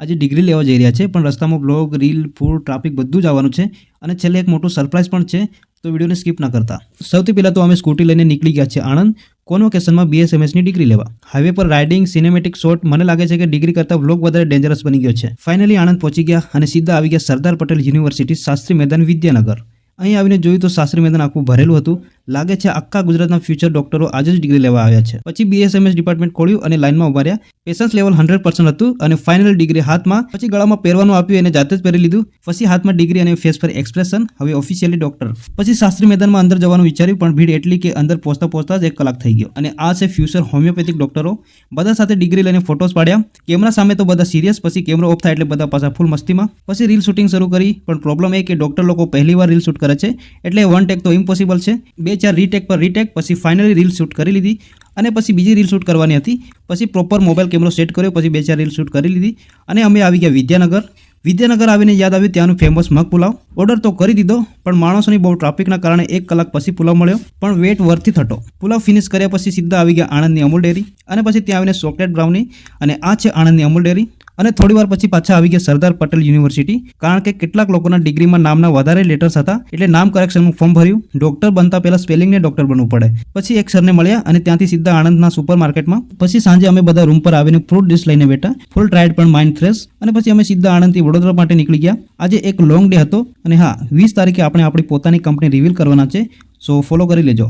આજે ડિગ્રી લેવા જઈ રહ્યા છે, પણ રસ્તામાં બ્લોગ, રીલ, ફૂડ, ટ્રાફિક બધું જ આવવાનું છે અને છેલ્લે એક મોટું સરપ્રાઈઝ પણ છે, તો વિડીયોને સ્કીપ ના કરતા. સૌથી પહેલાં તો અમે સ્કૂટી લઈને નીકળી ગયા છે આણંદ કોન્વોકેશનમાં BSMSની ડિગ્રી લેવા. હાઈવે પર રાઇડિંગ, સિનેમેટિક શોટ, મને લાગે છે કે ડિગ્રી કરતાં વ્લોગ વધારે ડેન્જરસ બની ગયો છે. ફાઇનલી આણંદ પહોંચી ગયા અને સીધા આવી ગયા સરદાર પટેલ યુનિવર્સિટી, શાસ્ત્રી મેદાન, વિદ્યાનગર. અહીં આવીને જોયું તો શાસ્ત્રી મેદાન આખું ભરેલું હતું. લાગે છે આખા ગુજરાતના ફ્યુચર ડોક્ટરો આજે જ ડિગ્રી લેવા આવ્યા છે. પછી BSMS ડિપાર્ટમેન્ટ ખોલ્યું અને લાઇનમાં ઉભા રહ્યા. પેશન્સ લેવલ 100% હતું અને ફાઇનલ ડિગ્રી હાથમાં. પછી ગળામાં પહેરવાનું આપ્યું એને જાતે જ પહેરી લીધું. પછી હાથમાં ડિગ્રી અને ફેસ પર એક્સપ્રેશન. હવે ઓફિશિયલી ડોક્ટર. પછી શાસ્ત્રી મેદાનમાં અંદર જવાનું વિચાર્યું, પણ ભીડ એટલી કે અંદર પહોંચતા જ 1 કલાક થઈ ગયો. અને આ છે ફ્યુચર હોમિયોપેથિક ડોક્ટરો. બધા સાથે ડિગ્રી લઈને ફોટોસ પાડ્યા. કેમેરા સામે તો બધા સિરિયસ. પછી કેમેરો ઓફ થાય એટલે બધા પાછા ફૂલ મસ્તીમાં. પછી રીલ શૂટિંગ શરૂ કરી, પણ પ્રોબ્લેમ એ કે ડોક્ટર લોકો પહેલીવાર રીલ શૂટ કરે છે, એટલે 1 ટેક તો ઇમ્પોસિબલ છે. 2-4 રીટેક પર રીટેક. પછી ફાઇનલી રીલ શૂટ કરી લીધી અને પછી બીજી રીલ શૂટ કરવાની હતી. પછી પ્રોપર મોબાઈલ કેમેરો સેટ કર્યો. પછી 2-4 રીલ શૂટ કરી લીધી અને અમે આવી ગયા વિદ્યાનગર. વિદ્યાનગર આવીને યાદ આવ્યું ત્યાંનું ફેમસ મગ પુલાવ. ઓર્ડર તો કરી દીધો, પણ માણસોની બહુ ટ્રાફિકના કારણે 1 કલાક પછી પુલાવ મળ્યો, પણ વેટ વર્થી થતો. પુલાવ ફિનિશ કર્યા પછી સીધા આવી ગયા આણંદની અમૂલ ડેરી અને પછી ત્યાં આવીને ચોકલેટ બ્રાઉની. અને આ છે આણંદની અમૂલ ડેરી. અને થોડી વાર પછી પાછા આવી ગયા સરદાર પટેલ યુનિવર્સિટી, કારણ કે કેટલાક લોકોના ડિગ્રીમાં નામના વધારે લેટર્સ હતા, એટલે નામ કરેક્શનનું ફોર્મ ભર્યું. ડોક્ટર બનતા પહેલા સ્પેલિંગને ડોક્ટર બનવું પડે. પછી એક સરને મળ્યા અને ત્યાંથી સીધા આણંદના સુપર માર્કેટમાં. પછી સાંજે અમે બધા રૂમ પર આવીને ફ્રૂટ ડીશ લઈને બેઠા, ફૂલ ટાયર્ડ પણ માઇન્ડ ફ્રેશ. અને પછી અમે સીધા આણંદથી વડોદરા માટે નીકળી ગયા. આજે એક લોંગ ડે હતો અને હા, 20 તારીખે આપણે આપણી પોતાની કંપની રિવીલ કરવાના છે, સો ફોલો કરી લેજો.